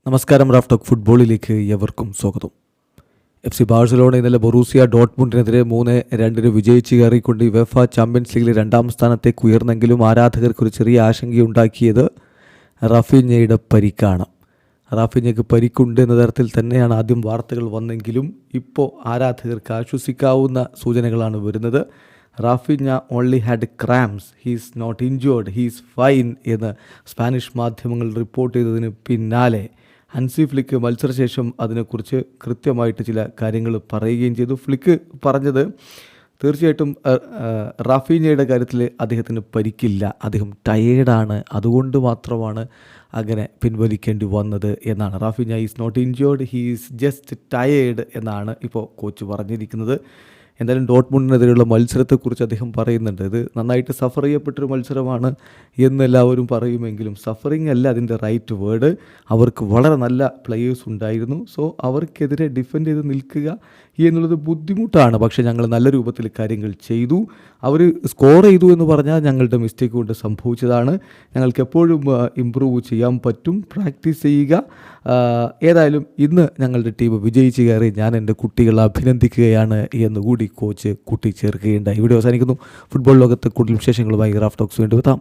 നമസ്കാരം. Raf talk ഫുട്ബോളിലേക്ക് എവർക്കും സ്വാഗതം. ബാഴ്സലോണ ഇന്നലെ ബൊറൂസിയ ഡോട്ട്മുണ്ടിനെതിരെ 3-2 വിജയിച്ച് കയറിക്കൊണ്ട് യുവേഫ ചാമ്പ്യൻസ് ലീഗിൽ 2ാം സ്ഥാനത്തേക്ക് ഉയർന്നെങ്കിലും ആരാധകർക്ക് ഒരു ചെറിയ ആശങ്കയുണ്ടാക്കിയത് റാഫിഞ്ഞയുടെ പരിക്കാണ്. റാഫിഞ്ഞയ്ക്ക് പരിക്കുണ്ട് എന്ന തരത്തിൽ തന്നെയാണ് ആദ്യം വാർത്തകൾ വന്നെങ്കിലും ഇപ്പോൾ ആരാധകർക്ക് ആശ്വസിക്കാവുന്ന സൂചനകളാണ് വരുന്നത്. Raphinha only had cramps, he's not injured, he's fine എന്ന് സ്പാനിഷ് മാധ്യമങ്ങൾ റിപ്പോർട്ട് ചെയ്തതിന് പിന്നാലെ ഹൻസി ഫ്ലിക്ക് മത്സരശേഷം അതിനെക്കുറിച്ച് കൃത്യമായിട്ട് ചില കാര്യങ്ങൾ പറയുകയും ചെയ്തു. ഫ്ലിക്ക് പറഞ്ഞത് തീർച്ചയായിട്ടും റാഫിഞ്ഞയുടെ കാര്യത്തിൽ അദ്ദേഹത്തിന് പരിക്കില്ല, അദ്ദേഹം ടയേർഡാണ്, അതുകൊണ്ട് മാത്രമാണ് അങ്ങനെ പിൻവലിക്കേണ്ടി വന്നത് എന്നാണ്. Raphinha is not injured, he is just tired എന്നാണ് ഇപ്പോൾ കോച്ച് പറഞ്ഞിരിക്കുന്നത്. എന്തായാലും ഡോട്ട്മുണ്ടിനെതിരെയുള്ള മത്സരത്തെക്കുറിച്ച് അദ്ദേഹം പറയുന്നുണ്ട്. ഇത് നന്നായിട്ട് സഫർ ചെയ്യപ്പെട്ടൊരു മത്സരമാണ് എന്നെല്ലാവരും പറയുമെങ്കിലും സഫറിങ് അല്ല അതിൻ്റെ റൈറ്റ് വേർഡ്. അവർക്ക് വളരെ നല്ല പ്ലെയേഴ്സ് ഉണ്ടായിരുന്നു. സോ അവർക്കെതിരെ ഡിഫെൻഡ് ചെയ്ത് നിൽക്കുക എന്നുള്ളത് ബുദ്ധിമുട്ടാണ്. പക്ഷേ ഞങ്ങൾ നല്ല രൂപത്തിൽ കാര്യങ്ങൾ ചെയ്തു. അവർ സ്കോർ ചെയ്തു എന്ന് പറഞ്ഞാൽ ഞങ്ങളുടെ മിസ്റ്റേക്ക് കൊണ്ട് സംഭവിച്ചതാണ്. ഞങ്ങൾക്ക് എപ്പോഴും ഇമ്പ്രൂവ് ചെയ്യാൻ പറ്റും, പ്രാക്ടീസ് ചെയ്യുക. ഏതായാലും ഇന്ന് ഞങ്ങളുടെ ടീം വിജയിച്ച് കയറി ഞാൻ എൻ്റെ കുട്ടികളെ അഭിനന്ദിക്കുകയാണ് എന്നുകൂടി കോച്ച് കൂട്ടിച്ചേർക്കുകയുണ്ടായി. ഇവിടെ അവസാനിക്കുന്നു. ഫുട്ബോൾ ലോകത്ത് കൂടുതൽ വിശേഷങ്ങളുമായി റാഫ് ടോക്സ് വീണ്ടും എത്താം.